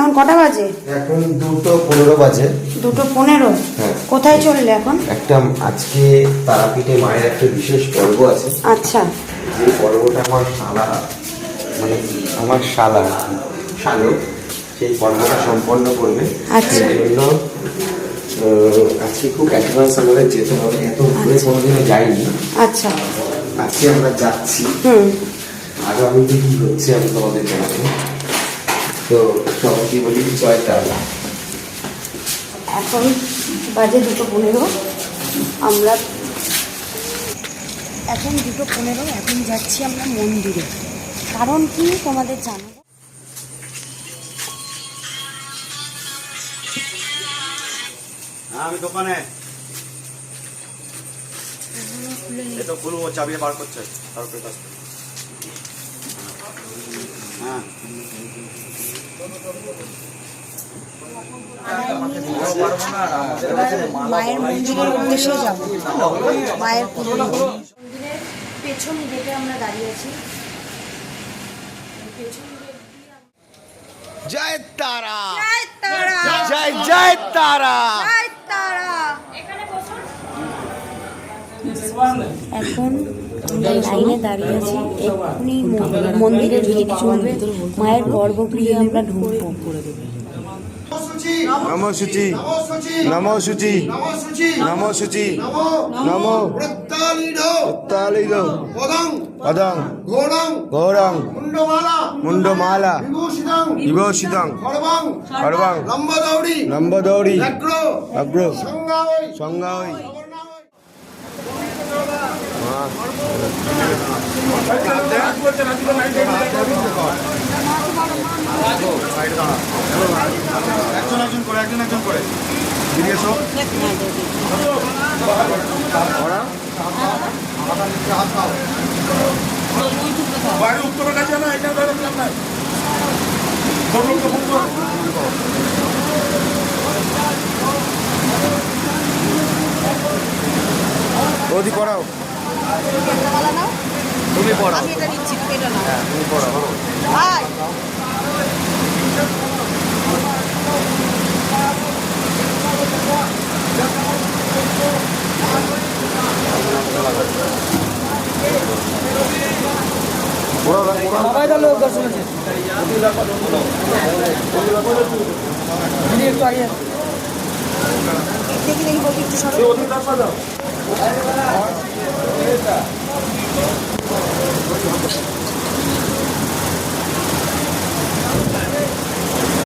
এখন কটা বাজে? এখন 2:15 বাজে। 2:15? হ্যাঁ। কোথায় চললে এখন? একটা আজকে তারাপীঠে মায়ের একটা বিশেষ পর্ব আছে। আচ্ছা। যে পর্বটা আমার শালা, মানে আমার শালো সেই পর্বটা সম্পন্ন করবে। আচ্ছা। সেই জন্য আজকে খুব অ্যাডভান্স আমাদের যেতে হবে, এত দূরে কোনোদিনও যাইনি। আচ্ছা। আজকে আমরা যাচ্ছি। আগামীতে কি হচ্ছে আমি তোমাদের জানাবো। তো সবাইকে বলি জয় তারা। এখন বাজে 2:15। আমরা এখন 2:15, এখন যাচ্ছি আমরা মন্দিরে। কারণ কি তোমাদের জানাবো। আমি দোকানে এটা খুলবো, চাবি বার করছে তারপরে কাজ। হ্যাঁ মায়ের মন্দিরের উদ্দেশ্যে যাব। মায়ের পুজো মন্দিরের পেছন গেটে আমরা দাঁড়িয়ে আছি। জয় তারা, জয় তারা, জয় জয় তারা। জয় তারা। এখন আমরা লাইনে দাঁড়িয়ে আছি, এক্ষুনি মন্দিরের গেট চলবে, মায়ের গর্ভগৃহে আমরা ঢুকবো। নমো শুচি, নমো শুচি, নমো শুচি, নমো উত্তালিডো পদং গৌরং মুন্ডমালা বিভূষিতং খড়বং লম্বদৌড়ি অগ্র সংজ্ঞায়। একজন করে বেরিয়ে এসো। বাইরে উত্তরের কাছে না, এটা ধরে না। ওদি পড়াও, তুমি পড়াও, তুমি পড়াও। দেখি